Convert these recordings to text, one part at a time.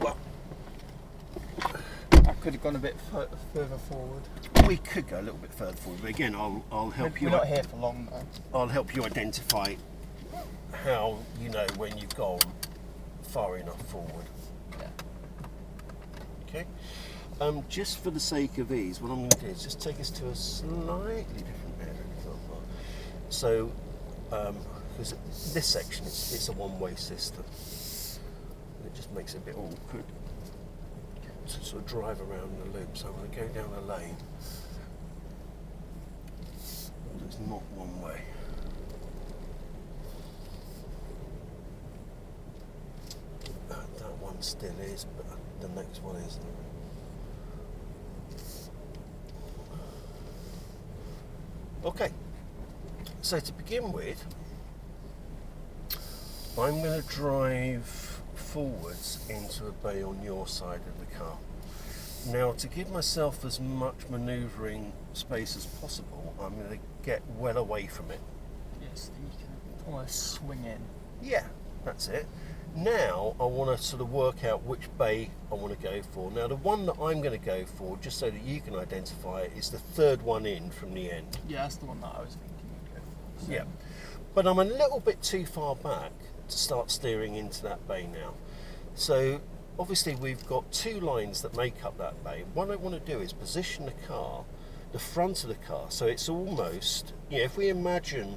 Well, I could have gone a bit further forward. we could go a little bit further forward, but again, I'll help you. We're not here for long though. I'll help you identify how you know when you've gone far enough forward. Yeah. Okay. Just for the sake of ease, what I'm going to do is just take us to a slightly different area. So, because this section it's a one-way system, and it just makes it a bit awkward to sort of drive around the loop. So I'm going to go down a lane that's not one way. That one still is, but the next one isn't. Okay, so to begin with, I'm going to drive forwards into a bay on your side of the car. Now, to give myself as much manoeuvring space as possible, I'm going to get well away from it. Yes, you can almost swing in. Yeah, that's it. Now I want to sort of work out which bay I want to go for. Now the one that I'm going to go for, just so that you can identify it, is the third one in from the end. Yeah, that's the one that I was thinking you'd go for. So. Yeah, but I'm a little bit too far back to start steering into that bay now. So obviously we've got two lines that make up that bay. What I want to do is position the car, the front of the car, so it's almost, you know, if we imagine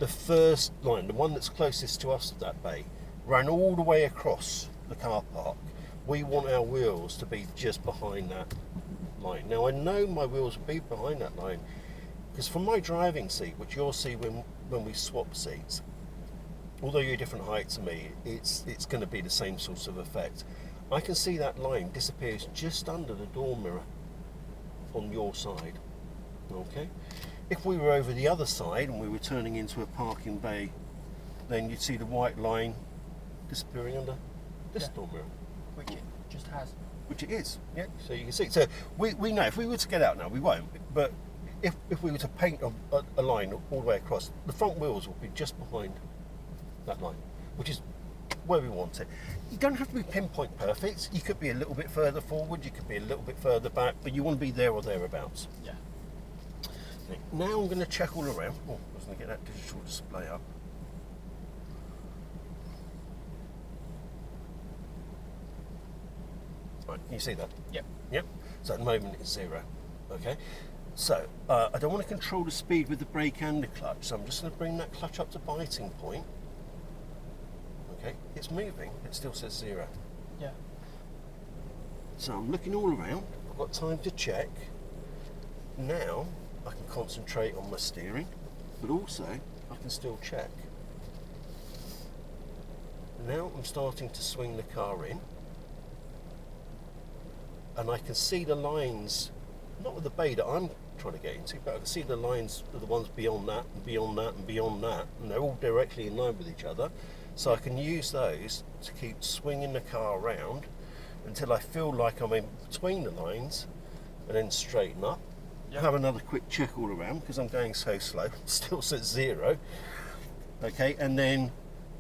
the first line, the one that's closest to us of that bay, ran all the way across the car park, we want our wheels to be just behind that line. Now I know my wheels will be behind that line because from my driving seat, which you'll see when we swap seats, although you're different height to me, it's going to be the same sort of effect. I can see that line disappears just under the door mirror on your side. Okay, if we were over the other side and we were turning into a parking bay, then you'd see the white line disappearing under this door mirror. Which it just has. Which it is, yeah. So you can see. So we know if we were to get out now, we won't. But if we were to paint a line all the way across, the front wheels will be just behind that line, which is where we want it. You don't have to be pinpoint perfect. You could be a little bit further forward, you could be a little bit further back, but you want to be there or thereabouts. Yeah. Okay, now I'm going to check all around. Oh, I was going to get that digital display up. Right, can you see that? Yep. Yep. So at the moment it's 0. Okay. So I don't want to control the speed with the brake and the clutch, so I'm just going to bring that clutch up to biting point. Okay, it's moving, it still says 0. Yeah. So I'm looking all around, I've got time to check. Now I can concentrate on my steering, but also I can still check. Now I'm starting to swing the car in, and I can see the lines, not with the bay that I'm trying to get into, but I can see the lines of the ones beyond that and beyond that and beyond that, and they're all directly in line with each other. So I can use those to keep swinging the car around until I feel like I'm in between the lines, and then straighten up. Yep. Have another quick check all around because I'm going so slow. It still says 0. Okay, and then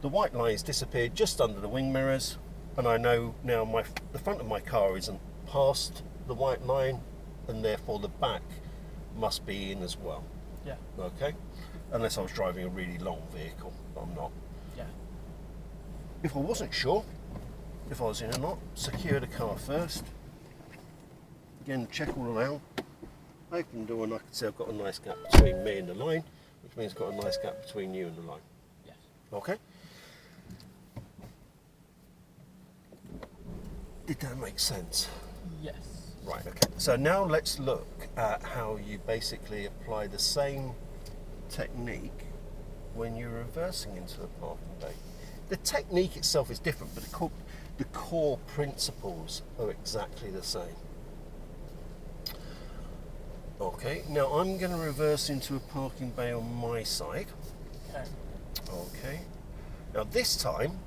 the white lines disappeared just under the wing mirrors, and I know now the front of my car isn't past the white line, and therefore the back must be in as well. Yeah. Okay, unless I was driving a really long vehicle, but I'm not. Yeah. If I wasn't sure if I was in or not, secure the car first. Again, check all around. Open the door, and I can see I've got a nice gap between me and the line, which means I've got a nice gap between you and the line. Yes. Okay. Did that make sense? Yes. Right, okay. So now let's look at how you basically apply the same technique when you're reversing into the parking bay. The technique itself is different, but the core principles are exactly the same. Okay, now I'm going to reverse into a parking bay on my side. Okay. Okay. Now this time,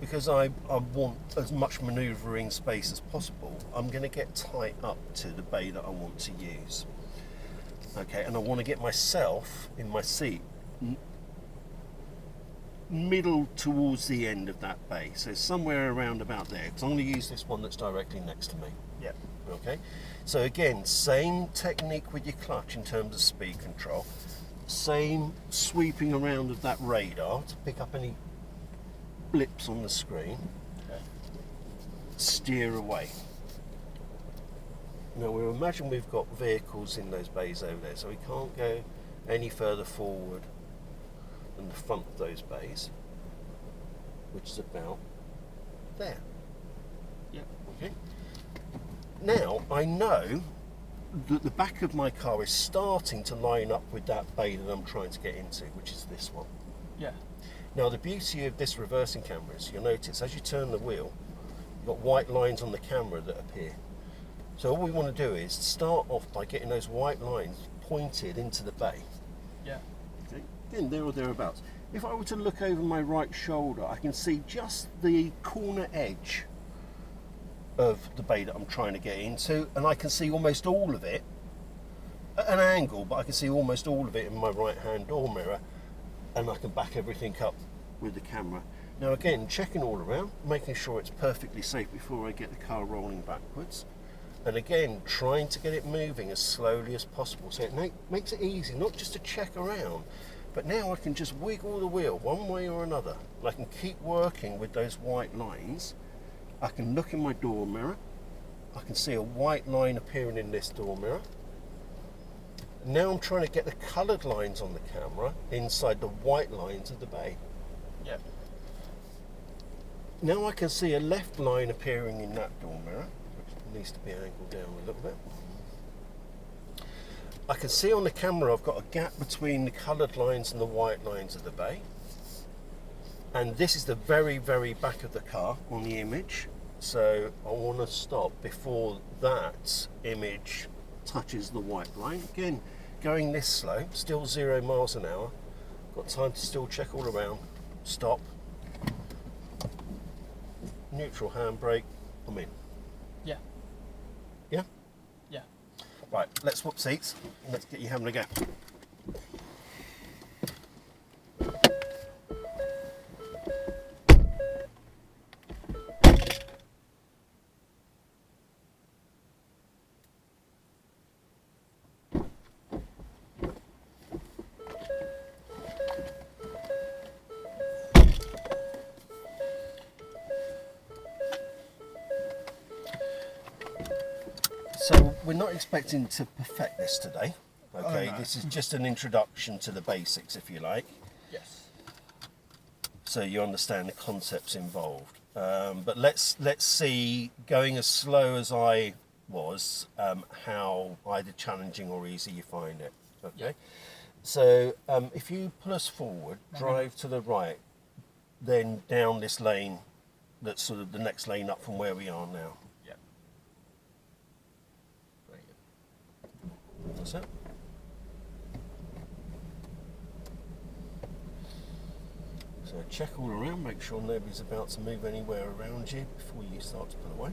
because I want as much manoeuvring space as possible, I'm going to get tight up to the bay that I want to use. Okay, and I want to get myself in my seat middle towards the end of that bay, so somewhere around about there, because I'm going to use this one that's directly next to me. Yep. Okay, so again, same technique with your clutch in terms of speed control, same sweeping around of that radar to pick up any blips on the screen. Okay. Steer away. Now we'll imagine we've got vehicles in those bays over there, so we can't go any further forward than the front of those bays, which is about there. Yep. Okay. Now I know that the back of my car is starting to line up with that bay that I'm trying to get into, which is this one. Yeah. Now the beauty of this reversing camera is you'll notice as you turn the wheel, you've got white lines on the camera that appear. So all we want to do is start off by getting those white lines pointed into the bay. Yeah. Okay. Again, there or thereabouts. If I were to look over my right shoulder, I can see just the corner edge of the bay that I'm trying to get into, and I can see almost all of it at an angle, but I can see almost all of it in my right hand door mirror, and I can back everything up with the camera. Now again, checking all around, making sure it's perfectly safe before I get the car rolling backwards, and again trying to get it moving as slowly as possible, so it makes it easy not just to check around, but now I can just wiggle the wheel one way or another, and I can keep working with those white lines. I can look in my door mirror, I can see a white line appearing in this door mirror. Now I'm trying to get the coloured lines on the camera inside the white lines of the bay. Yep. Now I can see a left line appearing in that door mirror, which needs to be angled down a little bit. I can see on the camera I've got a gap between the coloured lines and the white lines of the bay. And this is the very, very back of the car on the image. So I want to stop before that image touches the white line. Again, going this slow, still 0 miles an hour. Got time to still check all around. Stop. Neutral handbrake. I'm in. Yeah. Yeah? Yeah. Right, let's swap seats. Let's get you having a go. So we're not expecting to perfect this today. Okay, no. This is just an introduction to the basics, if you like, Yes. so you understand the concepts involved. But let's see, going as slow as I was, how either challenging or easy you find it. Okay, Yeah. so if you pull us forward, drive to the right, then down this lane, that's sort of the next lane up from where we are now. Yep. Very good. That's it. So check all around, make sure nobody's about to move anywhere around you before you start to pull away.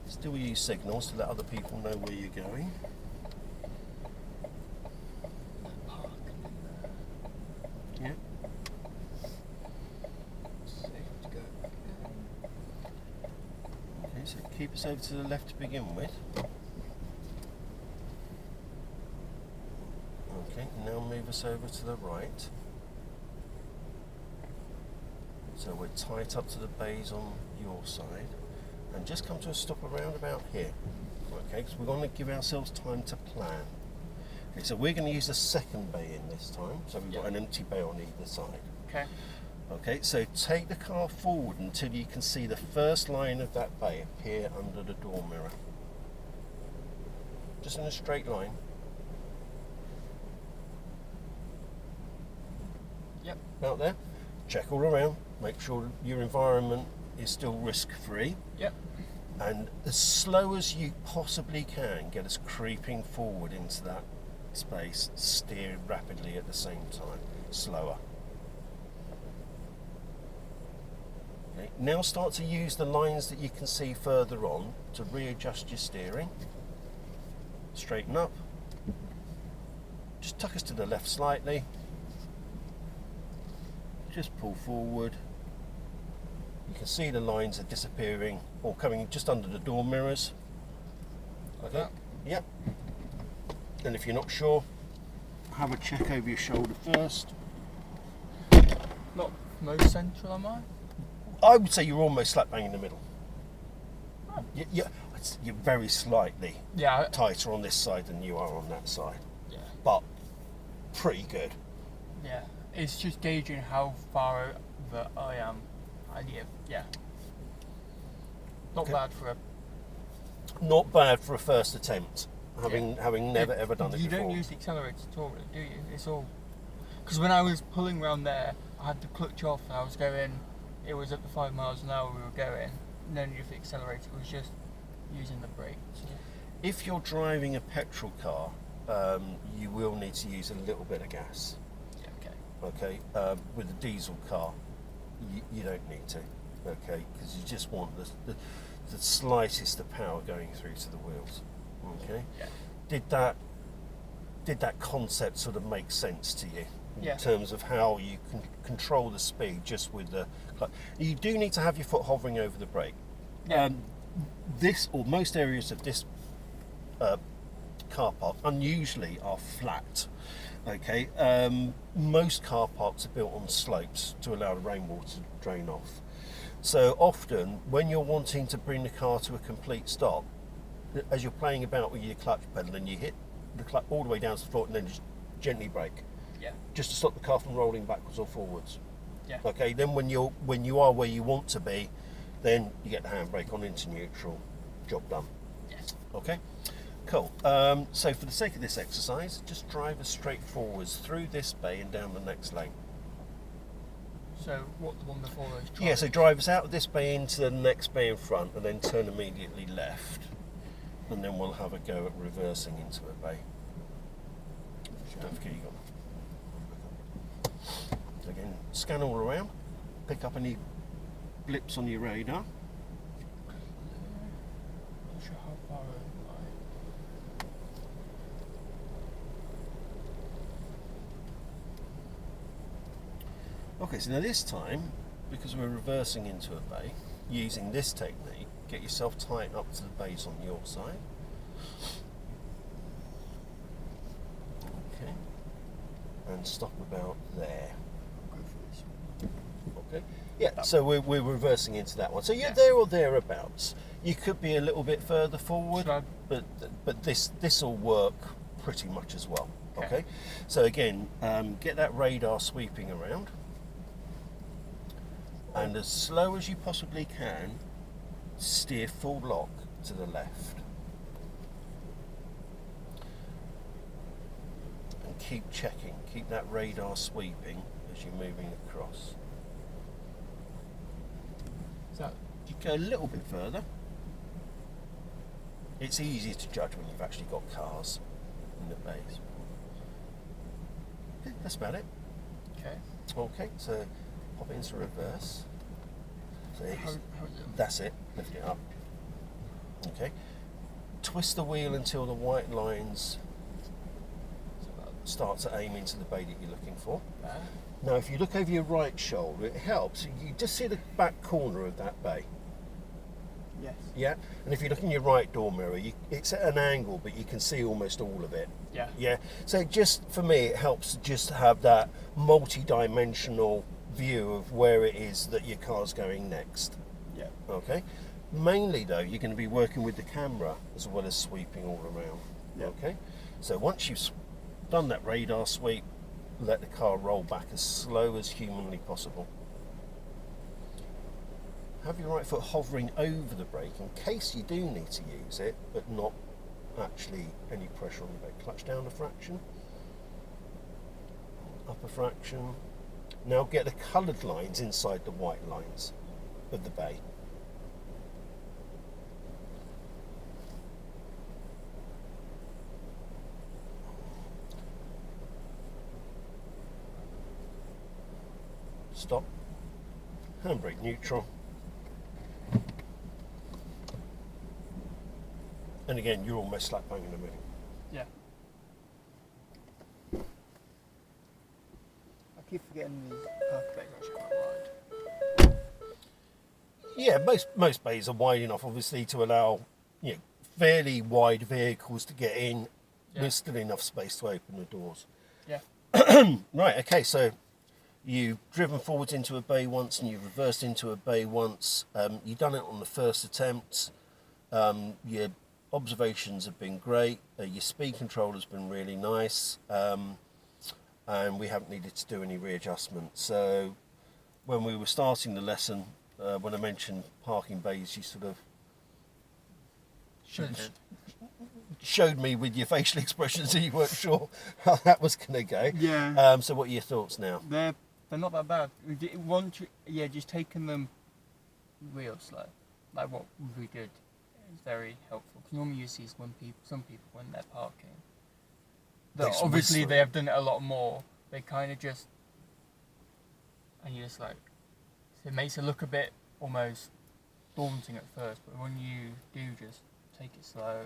Still use signals to let other people know where you're going. Park. Yeah. Safe to go. Okay, so keep us over to the left to begin with. Okay, now move us over to the right. So we're tight up to the bays on your side. And just come to a stop around about here. Okay, because we're going to give ourselves time to plan. Okay, so we're going to use the second bay in this time. So we've got an empty bay on either side. Okay. Okay, so take the car forward until you can see the first line of that bay appear under the door mirror. Just in a straight line. Yep. Out there. Check all around. Make sure your environment is still risk-free. Yep. And as slow as you possibly can, get us creeping forward into that space. Steer rapidly at the same time. Slower. Okay. Now start to use the lines that you can see further on to readjust your steering. Straighten up. tuck us to the left slightly. Just pull forward. You can see the lines are disappearing or coming just under the door mirrors. Like Okay. that. Yep. And if you're not sure, have a check over your shoulder first. Not most central, am I? I would say you're almost slap bang in the middle. Oh. You're very slightly Yeah. tighter on this side than you are on that side, Yeah. but pretty good. Yeah. It's just gauging how far over I am. Yeah. Not Okay. bad for a. Not bad for a first attempt, having never ever done it You before. don't use the accelerator at all, really, do you? It's all. Because when I was pulling around there, I had the clutch off and I was going. It was at the 5 miles an hour we were going. No need for the accelerator. It was just using the brakes. If you're driving a petrol car, you will need to use a little bit of gas. Yeah. Okay. Okay, with a diesel car, you don't need to. Okay, because you just want the slightest of power going through to the wheels. Okay. Yeah. Did that concept sort of make sense to you in Yeah. terms of how you can control the speed just with the clutch? You do need to have your foot hovering over the brake. Yeah. This or most areas of this car park unusually are flat. Okay, most car parks are built on slopes to allow the rainwater to drain off. So often, when you're wanting to bring the car to a complete stop, as you're playing about with your clutch pedal and you hit the clutch all the way down to the floor and then just gently brake, Yeah. just to stop the car from rolling backwards or forwards. Yeah. Okay, then when you are where you want to be, then you get the handbrake on into neutral, job done. Yes. Okay, cool. So for the sake of this exercise, just drive us straight forwards through this bay and down the next lane. So what the one before those? Yeah, so drive us out of this bay into the next bay in front and then turn immediately left. And then we'll have a go at reversing into a bay. Don't forget you got. So again, scan all around, pick up any blips on your radar. Not sure how far over Okay, so now this time, because we're reversing into a bay, using this technique, get yourself tight up to the bays on your side. Okay, and stop about there. Go for this. Okay, yeah, so we're reversing into that one. So you're Yeah. there or thereabouts. You could be a little bit further forward, Should I- but this will work pretty much as well. Okay. Okay, so again, get that radar sweeping around. And as slow as you possibly can, steer full lock to the left. And keep checking, keep that radar sweeping as you're moving across. Is that You go a little bit further. It's easier to judge when you've actually got cars in the bays. Okay, that's about it. okay? Okay, so pop it into reverse. So How is it? that's it, lift it up. Okay. Twist the wheel until the white lines So about start to aim into the bay that you're looking for. there. Now if you look over your right shoulder, it helps. You just see the back corner of that bay. Yes. Yeah? And if you look in your right door mirror, it's at an angle, but you can see almost all of it. Yeah. Yeah. So just for me, it helps to just have that multi-dimensional view of where it is that your car's going next. Yeah. Okay. Mainly though, you're going to be working with the camera as well as sweeping all around. Yeah. Okay. So once you've done that radar sweep, let the car roll back as slow as humanly possible. Have your right foot hovering over the brake in case you do need to use it, but not actually any pressure on the brake. Clutch down a fraction, up a fraction. Now get the coloured lines inside the white lines of the bay. Stop. Handbrake neutral. And again, you're almost slap bang in the middle. Yeah. keep forgetting the parking bays are actually quite wide. Yeah, most bays are wide enough, obviously, to allow fairly wide vehicles to get in. Yeah. There's still enough space to open the doors. Yeah. Right. Okay. So you've driven forwards into a bay once, and you've reversed into a bay once. You've done it on the first attempt. Your observations have been great. Your speed control has been really nice, and we haven't needed to do any readjustment. So when we were starting the lesson, when I mentioned parking bays, you sort of showed me with your facial expressions that you weren't sure how that was going to go. Yeah. So what are your thoughts now? They're not that bad. Just taking them real slow, like what we did, is very helpful. Because normally you see some people when they're parking, obviously they have done it a lot more. They kind of just, and you're just like, it makes it look a bit almost daunting at first, but when you do just take it slow,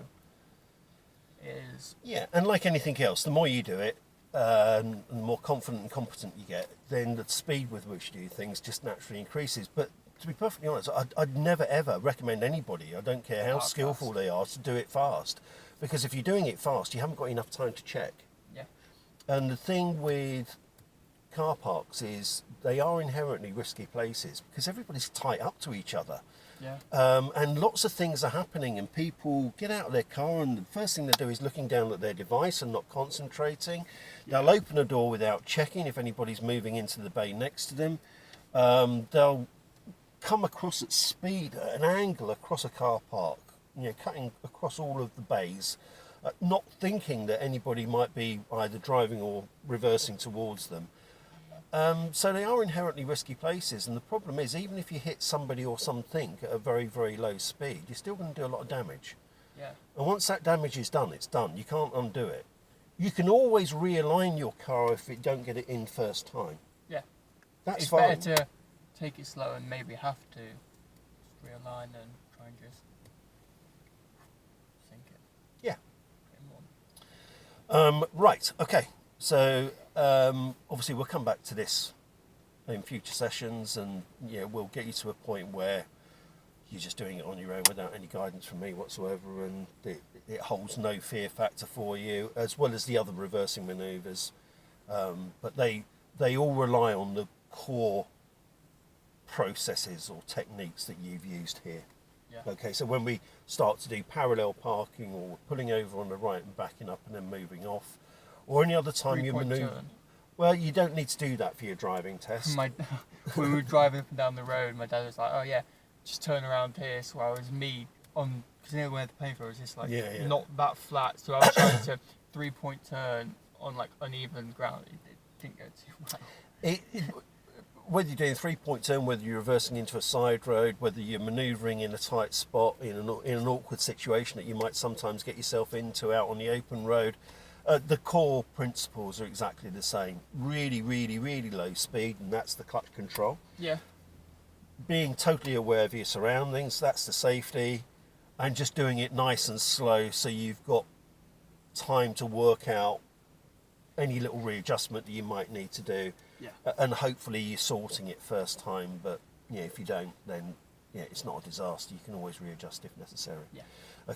it is. Yeah, and like anything else, the more you do it, and the more confident and competent you get, then the speed with which you do things just naturally increases. But to be perfectly honest, I'd never ever recommend anybody, I don't care how skillful they are, to do it fast. Because if you're doing it fast, you haven't got enough time to check. Yeah. And the thing with car parks is they are inherently risky places because everybody's tight up to each other. Yeah. And lots of things are happening, and people get out of their car, and the first thing they do is looking down at their device and not concentrating. Yeah. They'll open a door without checking if anybody's moving into the bay next to them. They'll come across at speed at an angle across a car park, cutting across all of the bays, not thinking that anybody might be either driving or reversing towards them. So they are inherently risky places, and the problem is, even if you hit somebody or something at a very, very low speed, you're still going to do a lot of damage. Yeah. And once that damage is done, it's done. You can't undo it. You can always realign your car if you don't get it in first time. Yeah. That's it's fine. better to take it slow and maybe have to realign and try and just sink it. Yeah. Get more. Right. Okay. So obviously we'll come back to this in future sessions, and we'll get you to a point where you're just doing it on your own without any guidance from me whatsoever, and it holds no fear factor for you, as well as the other reversing manoeuvres. But they all rely on the core processes or techniques that you've used here. Yeah. Okay, so when we start to do parallel parking, or pulling over on the right and backing up and then moving off, or any other time you manoeuvre. Well, you don't need to do that for your driving test. When we were driving up and down the road, my dad was like, "Oh yeah, just turn around here." So I was because where the pavement was just like not that flat, so I was trying to 3-point turn on like uneven ground. It didn't go too well. Whether you're doing a 3-point turn, whether you're reversing into a side road, whether you're manoeuvring in a tight spot in an awkward situation that you might sometimes get yourself into out on the open road, the core principles are exactly the same. Really, really, really low speed, and that's the clutch control. Yeah. Being totally aware of your surroundings, that's the safety, and just doing it nice and slow so you've got time to work out any little readjustment that you might need to do. Yeah. And hopefully you're sorting it first time, but if you don't, then it's not a disaster. You can always readjust if necessary. Yeah.